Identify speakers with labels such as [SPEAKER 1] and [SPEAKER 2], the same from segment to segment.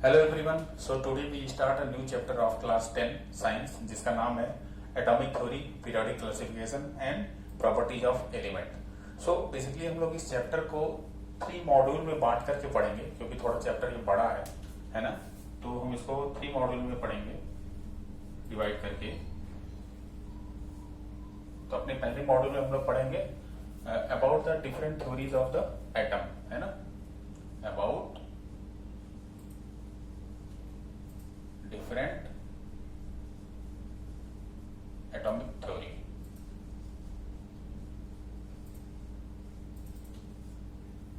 [SPEAKER 1] Hello everyone, so today we start a new chapter of class 10 science जिसका नाम है atomic theory, periodic classification and properties of element. सो basically हम लोग इस चैप्टर को 3 मॉड्यूल में बांट करके पढ़ेंगे क्योंकि थोड़ा चैप्टर ये बड़ा है ना। तो हम इसको 3 मॉड्यूल में पढ़ेंगे डिवाइड करके। तो अपने पहले मॉड्यूल में हम लोग पढ़ेंगे about the different theories of the atom, है ना, अबाउट डिफरेंट एटॉमिक थ्योरी।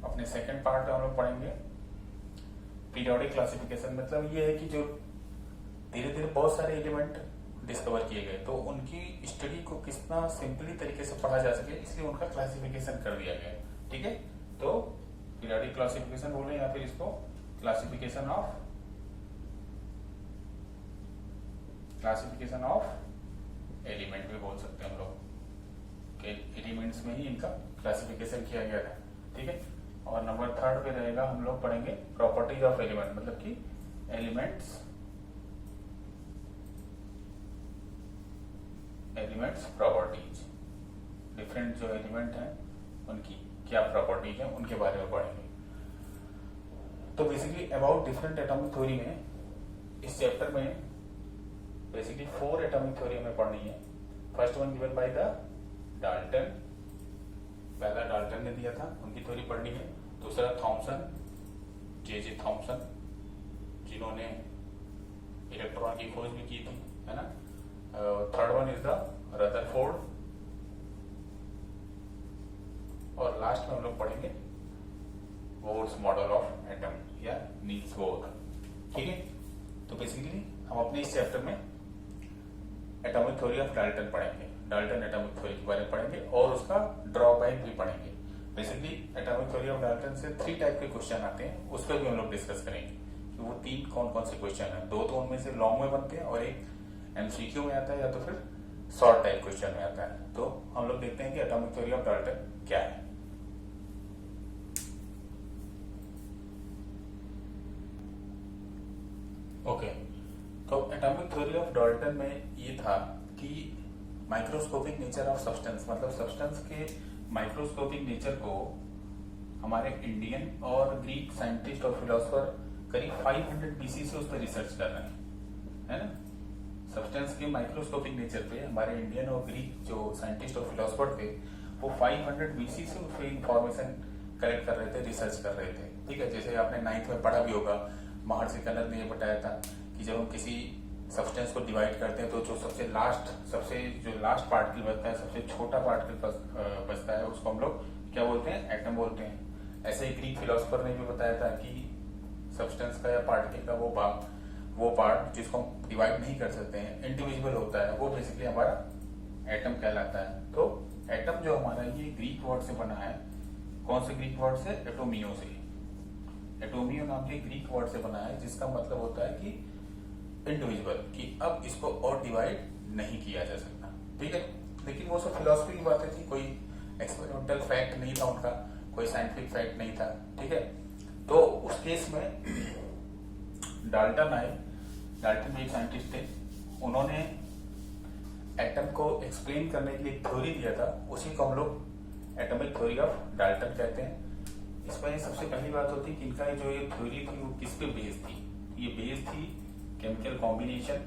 [SPEAKER 1] अपने सेकंड पार्ट में हम लोग पढ़ेंगे पीरियोडिक क्लासिफिकेशन। मतलब ये है कि जो धीरे धीरे बहुत सारे एलिमेंट डिस्कवर किए गए तो उनकी स्टडी को कितना सिंपली तरीके से पढ़ा जा सके, इसलिए उनका क्लासिफिकेशन कर दिया गया। ठीक है, तो पीरियोडिक क्लासिफिकेशन बोले या फिर इसको क्लासिफिकेशन ऑफ एलिमेंट भी बोल सकते हैं हम लोग कि एलिमेंट्स में ही इनका क्लासिफिकेशन किया गया था। ठीक है, और नंबर 3 पे रहेगा हम लोग पढ़ेंगे प्रॉपर्टीज ऑफ एलिमेंट, मतलब कि एलिमेंट्स प्रॉपर्टीज, डिफरेंट जो एलिमेंट हैं उनकी क्या प्रॉपर्टीज हैं उनके बारे में पढ़ेंगे। तो basically about different atomic theory में इस चैप्टर में बेसिकली 4 एटॉमिक थ्योरी हमें पढ़नी है। First one given by the Dalton, पहला डाल्टन ने दिया था, उनकी थ्योरी पढ़नी है। दूसरा थॉमसन, जे थॉमसन, जिन्होंने इलेक्ट्रॉन की खोज भी की थी, है ना। Third one is the Rutherford, और लास्ट में हम लोग पढ़ेंगे बोर्स मॉडल ऑफ एटम या नील्स बोर। ठीक है, तो बेसिकली हम अपने इस चैप्टर में एटॉमिक थ्योरी ऑफ डाल्टन पढ़ेंगे, डाल्टन एटॉमिक थ्योरी के बारे में पढ़ेंगे और उसका ड्रॉबैक भी पढ़ेंगे। Basically atomic theory of Dalton से 3 टाइप के क्वेश्चन आते हैं, उस पर भी हम लोग डिस्कस करेंगे कि वो 3 कौन कौन से क्वेश्चन हैं। 2 तो उनमें से लॉन्ग में बनते हैं और एक एमसीक्यू में आता है या तो फिर शॉर्ट टाइप क्वेश्चन में आता है। तो हम लोग देखते हैं कि एटॉमिक थ्योरी ऑफ डाल्टन क्या है। ओके, तो एटॉमिक थ्योरी ऑफ डाल्टन में ये था कि माइक्रोस्कोपिक नेचर ऑफ सब्सटेंस, मतलब सब्सटेंस के माइक्रोस्कोपिक नेचर को हमारे इंडियन और ग्रीक साइंटिस्ट और फिलोसोफर करीब 500 बीसी से उस पर रिसर्च कर रहे हैं, है ना। सब्सटेंस के माइक्रोस्कोपिक नेचर पे हमारे इंडियन और ग्रीक जो साइंटिस्ट और फिलोसोफर थे वो 500 बीसी से उस पर इंफॉर्मेशन कलेक्ट कर रहे थे, रिसर्च कर रहे थे। ठीक है, जैसे आपने 9th में पढ़ा भी होगा, महर्षि कनद ने ये बताया था कि जब हम किसी सब्सटेंस को डिवाइड करते हैं तो जो सबसे लास्ट पार्टिकल बचता है, सबसे छोटा पार्टिकल बचता है, उसको हम लोग क्या बोलते हैं, एटम बोलते हैं। ऐसे ही ग्रीक फिलोसोफर ने भी बताया था कि सब्सटेंस का या पार्टिकल का वो पार्ट जिसको हम डिवाइड नहीं कर सकते हैं, इंडिविजुअल होता है, वो बेसिकली हमारा एटम कहलाता है। तो एटम जो हमारा ये ग्रीक वर्ड से बना है, कौन से ग्रीक वर्ड से, एटोमियो से। एटोमियो नाम के ग्रीक वर्ड से बना है जिसका मतलब होता है कि इंडिविजुअल, कि अब इसको और डिवाइड नहीं किया जा सकता। ठीक है, लेकिन वो सब फिलोसफी की बातें थी, कोई एक्सपेरिमेंटल फैक्ट नहीं था उनका, कोई साइंटिफिक फैक्ट नहीं था। ठीक है, तो उस केस में डाल्टन आए, डाल्टन भी एक साइंटिस्ट थे, उन्होंने एटम को एक्सप्लेन करने के लिए थ्योरी दिया था, उसी को हम लोग एटॉमिक थ्योरी ऑफ डाल्टन कहते हैं। इसमें सबसे पहली बात होती है कि इनका जो ये थ्योरी थी वो किस पे बेस्ड थी। ये बेस्ड थी chemical combination,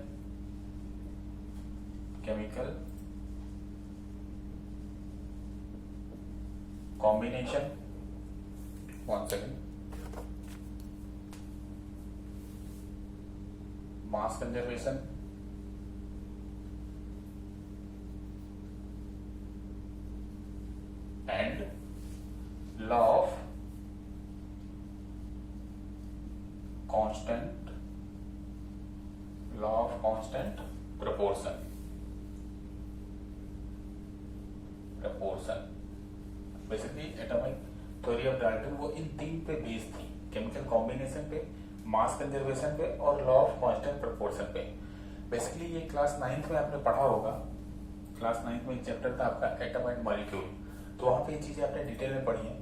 [SPEAKER 1] mass conservation, and law of constant proportion. Basically atomic theory of Dalton वो इन 3 पे बेस्ड थी, केमिकल कॉम्बिनेशन पे, मास कंजर्वेशन पे और लॉ ऑफ कांस्टेंट प्रपोर्शन पे। बेसिकली ये क्लास 9th में आपने पढ़ा होगा, क्लास 9th में एक चैप्टर था आपका एटम एंड मॉलिक्यूल, तो वहां पे ये चीजें आपने डिटेल में पढ़ी है।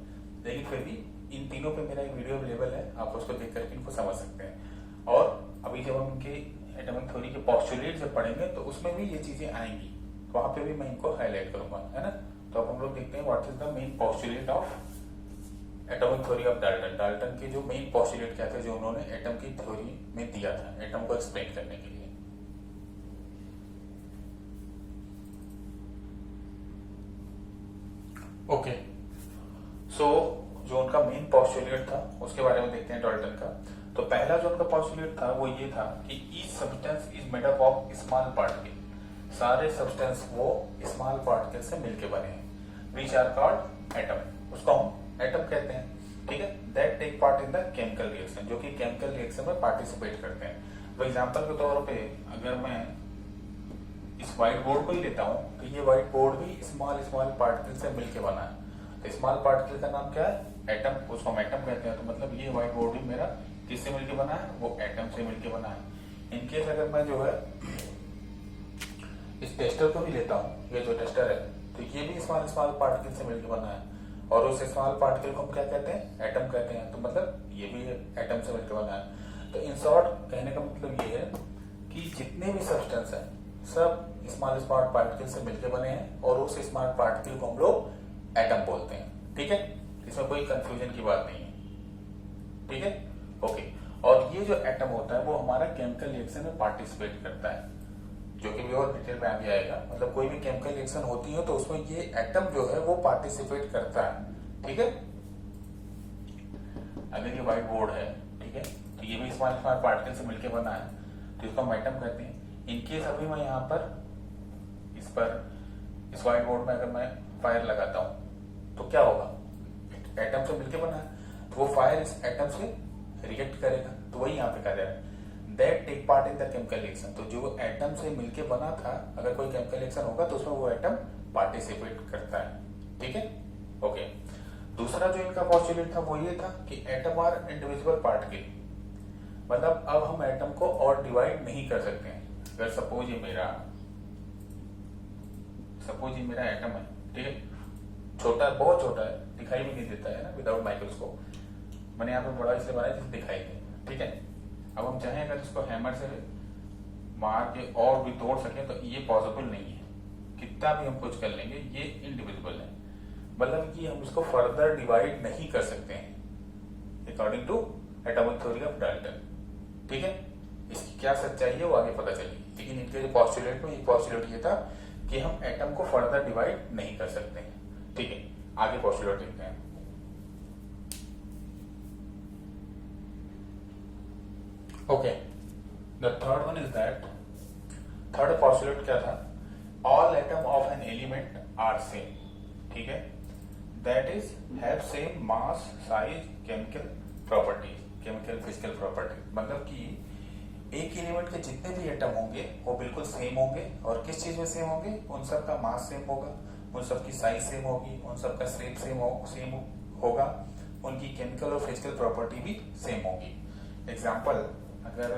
[SPEAKER 1] लेकिन फिर भी इन तीनों पे मेरा एक वीडियो अवेलेबल है, आप उसको देख करके इनको समझ सकते हैं। अभी जब हम इनके एटॉमिक थ्योरी के पोस्टुलेट जब पढ़ेंगे तो उसमें भी ये चीजें आएंगी, वहां पे भी मैं इनको हाईलाइट करूंगा, है ना। तो अब हम लोग देखते हैं what is the main postulate of atomic theory of Dalton. Dalton के जो मेन पोस्टुलेट क्या थे जो उन्होंने एटम की थ्योरी में दिया था एटम को एक्सप्लेन करने के लिए। ओके, सो जो उनका मेन पोस्टुलेट था उसके बारे में देखते हैं डाल्टन का। तो पहला जो उनका पोस्टुलेट था वो ये था कि each substance is made up of small particle. सारे सब्सटेंस वो स्मॉल पार्टिकल से मिलके बने हैं, विच आर कॉल्ड एटम। उसको हम एटम कहते हैं, ठीक है। That take part in the chemical reaction, जो कि केमिकल रिएक्शन में पार्टिसिपेट करते हैं। फॉर एग्जाम्पल के तौर पे अगर मैं इस व्हाइट बोर्ड को ही लेता हूँ तो ये व्हाइट बोर्ड भी स्मॉल स्मॉल पार्टिकल से मिलके बना है। तो स्मॉल पार्टिकल का नाम क्या है? एटम। उसको हम एटम कहते हैं। तो मतलब ये व्हाइट बोर्ड भी मेरा किससे मिलके बना है? वो एटम से मिलके बना है। इनकेस अगर मैं जो है इस टेस्टर को भी लेता हूँ, ये जो टेस्टर है, तो ये भी स्मॉल स्मॉल पार्टिकल से मिलके बना है और उस स्मॉल पार्टिकल को हम क्या कहते हैं? एटम कहते हैं। तो मतलब ये भी एटम से मिलकर बना है। तो इन शॉर्ट कहने का मतलब ये है कि जितने भी सब्सटेंस है सब स्मॉल स्मॉल पार्टिकल से मिलकर बने हैं और उस स्मॉल पार्टिकल को हम लोग एटम बोलते हैं, ठीक है। इसमें कोई कंफ्यूजन की बात नहीं है, ठीक है, ओके। और ये जो एटम होता है वो हमारा केमिकल रिएक्शन में पार्टिसिपेट करता है, जो कि भी और डिटेल में आगे आएगा। मतलब कोई भी केमिकल रिएक्शन होती है तो उसमें ये एटम जो है वो पार्टिसिपेट करता है, ठीक है। अगर ये व्हाइट बोर्ड है, ठीक है, तो ये भी स्मॉल स्मॉल पार्टिकल से मिलकर बना है, तो इसको हम एटम कहते हैं। इनकेस अभी मैं यहाँ पर इस व्हाइट बोर्ड में अगर मैं फायर लगाता हूं तो क्या होगा? एटम से मिलकर बना है तो वो फायर इस एटम से रिएक्ट करेगा। तो वही यहाँ पे कह रहा है that take part in the chemical reaction. तो जो एटम से मिलके बना था, अगर कोई केमिकल रिएक्शन होगा तो उसमें वो एटम पार्टिसिपेट करता है, ठीक है, ओके। दूसरा जो इनका पोस्टुलेट था वो ये था कि एटम आर इंडिविजुअल पार्टिकल। मतलब अब हम एटम को और डिवाइड नहीं कर सकते हैं। अगर सपोज ये मेरा एटम है, ठीक है, छोटा, बहुत छोटा है, दिखाई भी नहीं देता है ना विदाउट माइक्रोस्कोप। मैंने यहाँ पे बड़ा इसलिए बनाया जिससे दिखाई दे, ठीक है। अब हम चाहें अगर इसको हैमर से मार के और भी तोड़ सके तो ये पॉसिबल नहीं है। कितना भी हम कुछ कर लेंगे ये इनडिविजिबल है, मतलब कि हम इसको फर्दर डिवाइड नहीं कर सकते हैं according to atomic theory of Dalton, ठीक है। इसकी क्या सच्चाई है वो आगे पता चलेगी, लेकिन इनके जो पोस्टुलेट में एक पोस्टुलेट ये था कि हम एटम को फर्दर डिवाइड नहीं कर सकते हैं, ठीक है। आगे पोस्टुलेट देखते हैं। Okay, the third one is that, third postulate क्या था? All atom of an element are same, ठीक है, that is have same mass, size, chemical properties, chemical physical property. मतलब कि एक एलिमेंट के जितने भी एटम होंगे वो बिल्कुल सेम होंगे। और किस चीज में सेम होंगे? उन सब का मास सेम होगा, उन सब की साइज सेम होगी, उन सब का शेप सेम होगा, उनकी केमिकल और फिजिकल प्रॉपर्टी भी सेम होगी। एग्जाम्पल, अगर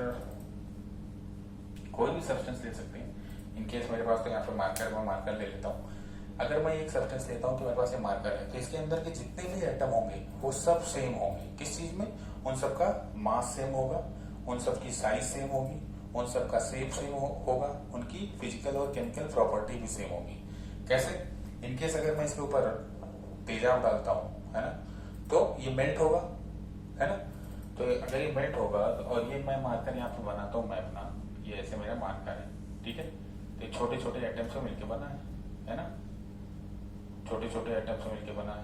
[SPEAKER 1] कोई भी सब्सटेंस ले सकते हैं। इनकेस मेरे पास तो यहाँ पे मार्कर, मैं मार्कर ले लेता हूँ। अगर मैं एक सब्सटेंस लेता हूँ तो मेरे पास ये मार्कर है, तो इसके अंदर के जितने भी एटम होंगे वो सब सेम होंगे। किस चीज में? उन सब का मास सेम होगा, उन सब की साइज सेम होगी, उन सब का शेप सेम होगा, उनकी फिजिकल और केमिकल प्रॉपर्टी भी सेम होगी। कैसे? इनकेस अगर मैं इसके ऊपर तेजाब डालता हूँ, है ना, तो ये मेल्ट होगा, है ना। तो अगर ये मेल्ट होगा और ये मैं मार्कर यहाँ पे बनाता हूँ, मैं अपना ये ऐसे मेरा मार्कर है, ठीक है। तो ये छोटे छोटे एटम से मिलकर बना है ना, छोटे छोटे एटम से मिलकर बना है।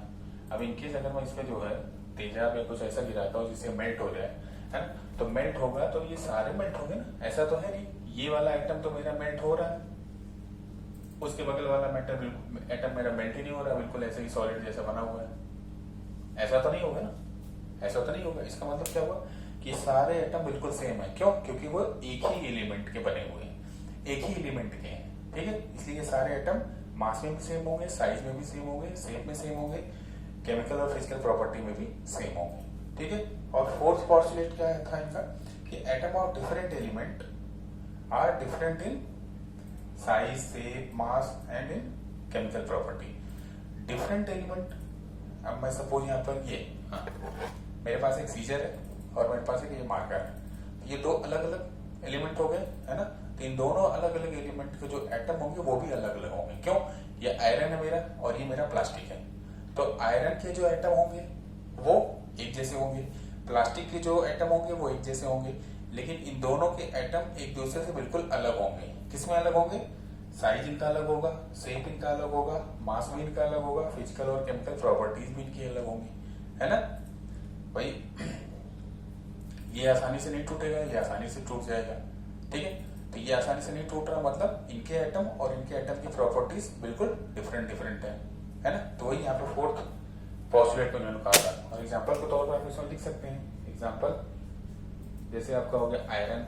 [SPEAKER 1] अब इनकेस अगर मैं इस पे जो है तेजाब या कुछ ऐसा गिराता हूँ जिससे मेल्ट हो जाए, है ना, तो मेल्ट होगा तो ये सारे मेल्ट होंगे ना। ऐसा तो है नहीं ये वाला एटम तो मेरा मेल्ट हो रहा है, उसके बगल वाला एटम मेरा मेल्ट ही नहीं हो रहा, बिल्कुल ऐसे ही सॉलिड जैसा बना हुआ है। ऐसा तो नहीं होगा ना, ऐसा तो नहीं होगा। इसका मतलब क्या हुआ कि सारे एटम बिल्कुल सेम है। क्यों? क्योंकि वो एक ही एलिमेंट के बने हुए हैं, एक ही एलिमेंट के हैं, ठीक है। इसलिए सारे एटम मास में भी सेम होंगे, साइज में भी सेम होंगे, शेप में सेम होंगे, केमिकल और फिजिकल प्रॉपर्टी में भी सेम होंगे, ठीक है। और फोर्थ पोस्टुलेट क्या था इनका कि atom of different element are different in size, shape, mass and in chemical property. Different element, अब मैं सपोज यहाँ पर ये, हाँ, मेरे पास एक सीजर है और मेरे पास एक ये मार्कर है। ये दो अलग अलग एलिमेंट हो गए, है ना। तो इन दोनों अलग अलग एलिमेंट के जो एटम होंगे वो भी अलग अलग होंगे। क्यों? ये आयरन है मेरा और ये मेरा प्लास्टिक है, तो आयरन के जो एटम होंगे वो एक जैसे होंगे, प्लास्टिक के जो एटम होंगे वो एक जैसे होंगे, लेकिन इन दोनों के एटम एक दूसरे से बिल्कुल अलग होंगे। किसमें अलग होंगे? साइज इनका अलग होगा, शेप इनका अलग होगा, मास भी इनका अलग होगा, फिजिकल और केमिकल प्रॉपर्टीज भी इनकी अलग होंगी, है ना भाई। ये आसानी से नहीं टूटेगा, ये आसानी से टूट जाएगा, ठीक है। तो ये आसानी से नहीं टूट रहा, मतलब इनके एटम और इनके एटम की प्रॉपर्टीज बिल्कुल डिफरेंट डिफरेंट है ना। तो वही यहाँ पे फोर्थ पॉस्टुलेट में उन्होंने कहा था। और एग्जांपल के तौर पर आप इसमें लिख सकते हैं। एग्जांपल जैसे आपका हो गया आयरन,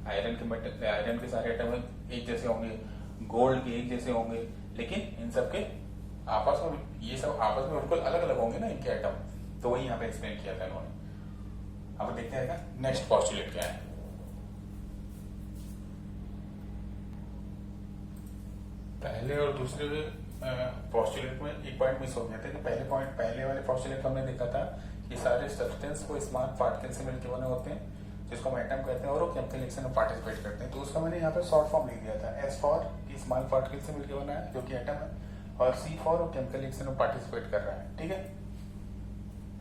[SPEAKER 1] आयरन के सारे एटम एक जैसे होंगे, गोल्ड के एक जैसे होंगे, लेकिन इन सब के आपस में, ये सब आपस में बिल्कुल अलग अलग होंगे ना इनके एटम। तो वही यहाँ पे एक्सप्लेन किया था इन्होंने। अब देखते हैं नेक्स्ट पॉस्टुलेट क्या है। पहले और दूसरे पॉस्टुलेट में एक पॉइंट मिस हो गया था कि पहले वाले पॉस्टुलेट हमने देखा था कि सारे सब्सटेंस को स्मॉल पार्टिकल से मिलकर बने होते हैं, जिसको हम एटम कहते हैं, और वो केमिकल रिएक्शन में पार्टिसिपेट करते हैं। तो उसका मैंने यहाँ पे शॉर्ट फॉर्म लिख दिया था, एस फॉर कि स्मॉल पार्टिकल से मिलकर बना है जो कि एटम है, और सी फॉर वो केमिकल रिएक्शन में पार्टिसिपेट कर रहा है, ठीक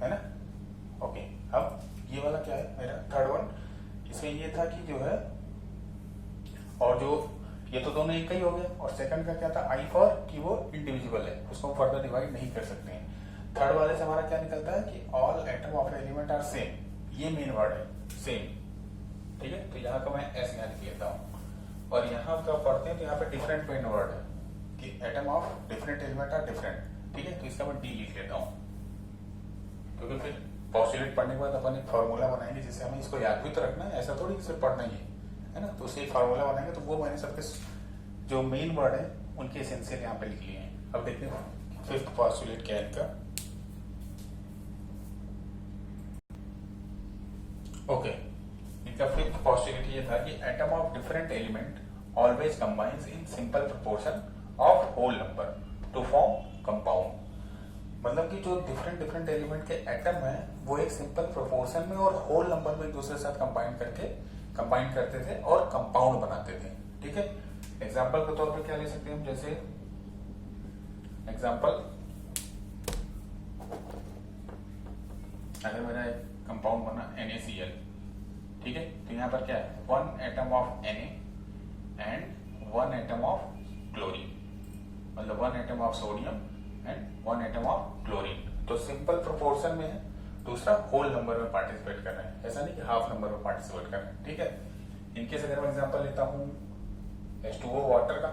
[SPEAKER 1] है ना। ओके, अब ये वाला क्या है मेरा थर्ड वन। इसमें ये था कि जो है, और जो ये तो दोनों एक ही हो गया, और सेकंड का क्या था आई फॉर कि वो इंडिविजुअल है, उसको हम फर्दर डिवाइड नहीं कर सकते हैं। थर्ड वाले से हमारा क्या निकलता है कि all atom of element are same, ये मेन वर्ड है सेम, ठीक है। तो यहाँ का मैं एस यहाँ लिख लेता हूँ, और यहाँ का पढ़ते हैं तो यहाँ पे डिफरेंट मेन वर्ड है कि atom of different element are different, ठीक है। तो इसका मैं डी लिख लेता हूँ, क्योंकि फिर पॉस्टुलेट पढ़ने के बाद अपन एक फॉर्मूला बनाएंगे जिससे हमें इसको याद भी तो रखना है, ऐसा थोड़ी सिर्फ पढ़ना ही है ना। तो उससे फॉर्मूला बनाएंगे, तो वो मैंने सबके जो मेन वर्ड है उनके एसेंशियल यहाँ पे लिख लिए हैं। अब देखते हैं फिफ्थ पॉस्टुलेट क्या है इनका। ओके, इनका फिफ्थ पॉस्टुलेट ये था कि atom of different element always combines in simple proportion of whole number to form compound. मतलब कि जो डिफरेंट एलिमेंट के एटम है वो एक सिंपल प्रोपोर्शन में और होल नंबर में एक दूसरे के साथ कंबाइन करते थे और कंपाउंड बनाते थे, ठीक है। एग्जाम्पल के तौर पे क्या ले सकते हैं हम, जैसे एग्जाम्पल अगर मेरा एक कंपाउंड बना NaCl, ठीक है। तो यहाँ पर क्या है, 1 atom of Na and 1 atom of chlorine, मतलब 1 atom of sodium and 1 atom of chlorine. तो सिंपल प्रोपोर्शन में है, दूसरा होल नंबर में पार्टिसिपेट कर रहे हैं, ऐसा नहीं कि हाफ नंबर में पार्टिसिपेट कर रहे हैं, ठीक है। इनकेस अगर मैं एग्जांपल लेता हूं H2O वाटर का,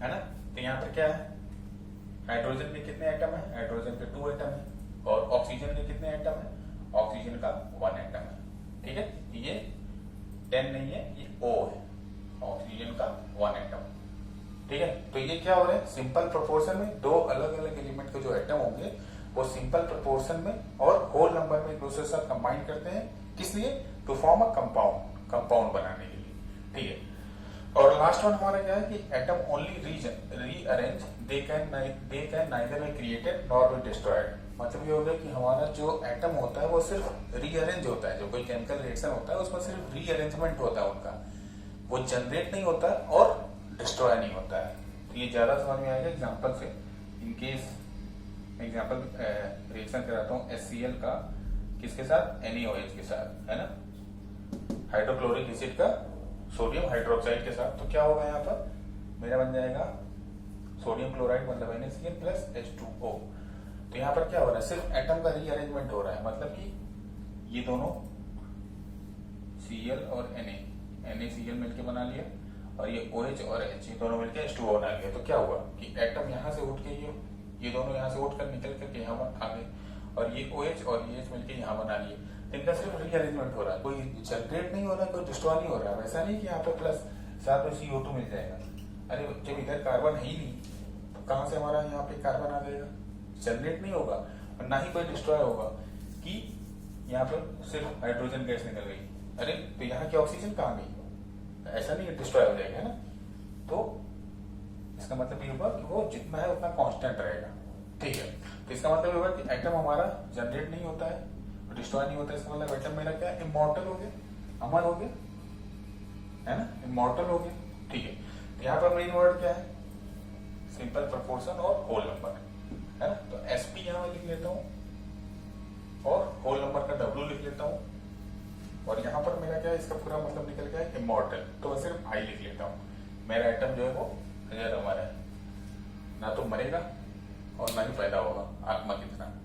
[SPEAKER 1] है ना। तो यहाँ पर क्या है, हाइड्रोजन के कितने एटम है, हाइड्रोजन के 2 एटम है, और ऑक्सीजन के कितने एटम है, ऑक्सीजन का 1 एटम है, ठीक है। ये 10 नहीं है, ये O है, ऑक्सीजन का 1 एटम, ठीक है। तो ये क्या हो रहा है, सिंपल प्रोपोर्शन में दो अलग अलग एलिमेंट के जो एटम होंगे वो सिंपल प्रोपोर्शन में और होल नंबर में एक दूसरे के साथ कंबाइन करते हैं, किस लिए, टू फॉर्म अ कंपाउंड बनाने के लिए, ठीक है। और लास्ट वन हमारा क्या है कि atom only rearrange, they can neither be created nor be destroyed. मतलब ये हो गया कि हमारा जो एटम होता है वो सिर्फ रीअरेंज होता है, जो कोई केमिकल रिएक्शन होता है उसमें सिर्फ रीअरेंजमेंट होता है उनका, वो जनरेट नहीं होता और डिस्ट्रॉय नहीं होता है। तो ये ज्यादा समझ में आएगा एग्जांपल से। इनकेस एग्जांपल रिएक्शन कराता हूँ HCl का किसके साथ, NaOH के साथ, है ना, हाइड्रोक्लोरिक एसिड का सोडियम हाइड्रोक्साइड के साथ। तो क्या होगा यहाँ पर मेरा बन जाएगा सोडियम क्लोराइड, मतलब NaCl प्लस H2O। तो यहाँ पर क्या हो रहा है, सिर्फ एटम का रीअरेंजमेंट हो रहा है, मतलब कि ये दोनों Cl और NaCl मिलके बना लिया, और ये OH और H दोनों मिलकर H2O बना लिया। तो क्या हुआ कि एटम यहाँ से उठ के ये दोनों यहाँ से उठकर निकल करके यहाँ आ गए, और ये OH और ये H मिलकर यहाँ बना लिए। इनका सिर्फ रीअरेंजमेंट हो रहा है, कोई जनरेट नहीं हो रहा है, कोई डिस्ट्रॉय नहीं हो रहा है। वैसा नहीं कि यहाँ पे प्लस साथ में CO2 मिल जाएगा, अरे जब इधर कार्बन है ही नहीं तो कहाँ से हमारा यहाँ पे कार्बन आ जाएगा, जनरेट नहीं होगा, और ना ही कोई डिस्ट्रॉय होगा कि यहाँ पे सिर्फ हाइड्रोजन गैस निकल गई, अरे तो यहाँ की ऑक्सीजन कहाँ गई, ऐसा नहीं डिस्ट्रॉय हो जाएगा, है ना। तो इसका मतलब ये होगा कि वो जितना है उतना कांस्टेंट रहेगा, ठीक है। तो इसका मतलब ये होगा कि एटम हमारा जनरेट नहीं होता है, डिस्ट्रॉय नहीं होता है, इसका मतलब एटम मेरा क्या इमॉर्टल हो गया, अमर हो गया, है ना, इमॉर्टल हो गया। ठीक है, तो यहाँ पर मेन वर्ड क्या है, सिंपल प्रोपोर्शन और होल नंबर, है ना। तो एसपी यहाँ लिख लेता हूँ और होल नंबर का डब्ल्यू लिख लेता हूँ, और यहाँ पर मेरा क्या है, इसका पूरा मतलब निकल गया है इमॉर्टल, तो मैं सिर्फ आई लिख लेता हूँ। मेरा आइटम जो है वो अजर अमर है, ना तो मरेगा और ना ही पैदा होगा, आत्मा की तरह।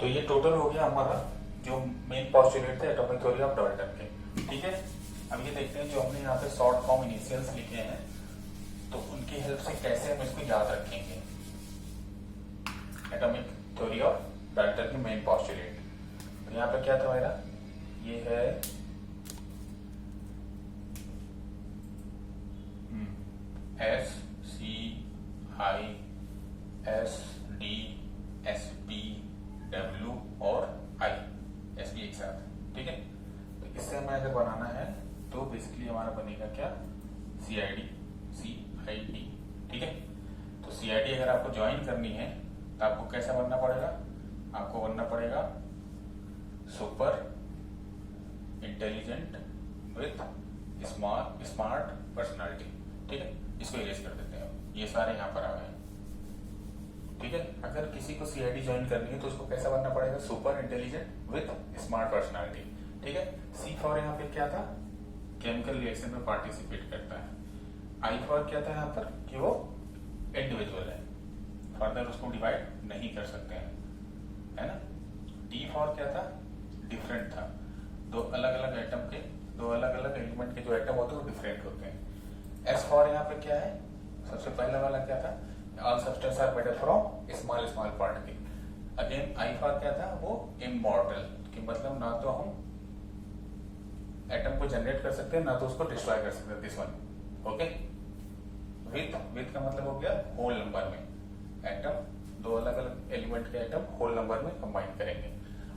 [SPEAKER 1] तो ये टोटल हो गया हमारा जो मेन पॉस्टुलेट थे एटॉमिक थ्योरी ऑफ डाल्टन के। ठीक है, अब ये देखते हैं जो हमने यहाँ पे शॉर्ट फॉर्म इनिशियल्स लिखे हैं, तो उनकी हेल्प से कैसे हम इसको याद रखेंगे। एटॉमिक थ्योरी ऑफ डाल्टन की मेन पॉस्टुलेट, तो यहाँ पे क्या था मेरा, ये है S C I S D S P W और आई, एस पी एक साथ। ठीक है, तो इससे हमें अगर बनाना है तो बेसिकली हमारा बनेगा क्या, सी आई डी। ठीक है, तो सी आई डी अगर आपको ज्वाइन करनी है तो आपको कैसा बनना पड़ेगा, आपको बनना पड़ेगा super intelligent with smart personality. ठीक है, इसको इरेज कर देते हैं, ये सारे यहाँ पर आ गए। ठीक है, अगर किसी को सीआईडी ज्वाइन करनी है तो उसको कैसा बनना पड़ेगा, super intelligent with smart personality. ठीक है, सी फॉर यहाँ पे क्या था, केमिकल रिएक्शन में पार्टिसिपेट करता है। आई फॉर क्या था यहाँ पर, कि वो इंडिविजुअल है, फर्दर उसको डिवाइड नहीं कर सकते हैं, है ना। डी फॉर क्या था, डिफरेंट था, दो अलग अलग एटम के, दो अलग अलग एलिमेंट के जो एटम होते हैं वो डिफरेंट होते हैं। एस फॉर यहाँ पे क्या है, सबसे पहला वाला क्या था, all substance are made from small small particle. Again I for क्या था, वो इमॉर्टल, कि मतलब ना तो हम एटम को जनरेट कर सकते हैं ना तो उसको डिस्ट्रॉय कर सकते हैं, दिस वन। ओके, विथ का मतलब हो गया होल नंबर में, एटम दो अलग अलग एलिमेंट के एटम होल नंबर में कंबाइन करेंगे।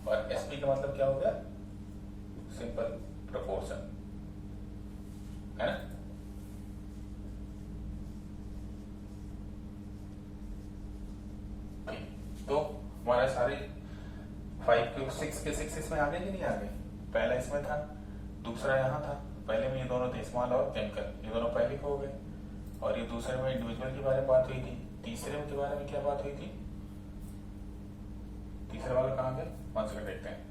[SPEAKER 1] और एसपी का मतलब क्या हो गया, सिंपल प्रोपोर्शन, है ना। तो हमारे सारे 5 के 6 के 6 इसमें आ गए कि नहीं आ गए, पहला इसमें था, दूसरा यहाँ था, पहले में ये दोनों थे स्मॉल और केमिकल, ये दोनों पहले को हो गए, और ये दूसरे में इंडिविजुअल के बारे में बात हुई थी, तीसरे के बारे में क्या बात हुई थी, तीसरे वाला कहाँ गए, 1 सेकंड देखते हैं।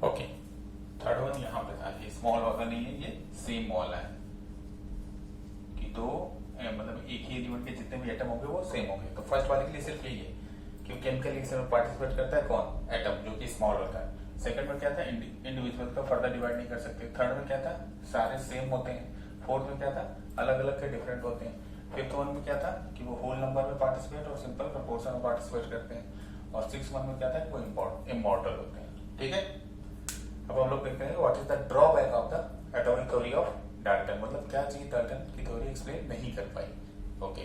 [SPEAKER 1] ओके, थर्ड वन यहाँ पे था, ये स्मॉल वाला नहीं है, ये सेम वाला है, कि दो मतलब एक ही एलिमेंट के जितने भी एटम होंगे वो सेम होंगे। तो फर्स्ट वाले के लिए सिर्फ यही है कि केमिकल रिएक्शन में पार्टिसिपेट करता है कौन, एटम, जो कि स्मॉल होता है। सेकंड में क्या था, इंडिविजुअल को फर्दर डिवाइड नहीं कर सकते। थर्ड में क्या था, सारे सेम होते हैं। फोर्थ में क्या था, अलग अलग के डिफरेंट होते हैं। फिफ्थ वन में क्या था कि वो होल नंबर में पार्टिसिपेट और सिंपल प्रोपोर्शन में पार्टिसिपेट करते हैं। और सिक्स वन में क्या था, वो इमॉर्टल होते हैं। ठीक है, अब हम लोग देखते हैं what is the drawback of the atomic theory of Dalton, मतलब क्या चीज डाल्टन की थ्योरी एक्सप्लेन नहीं कर पाई। ओके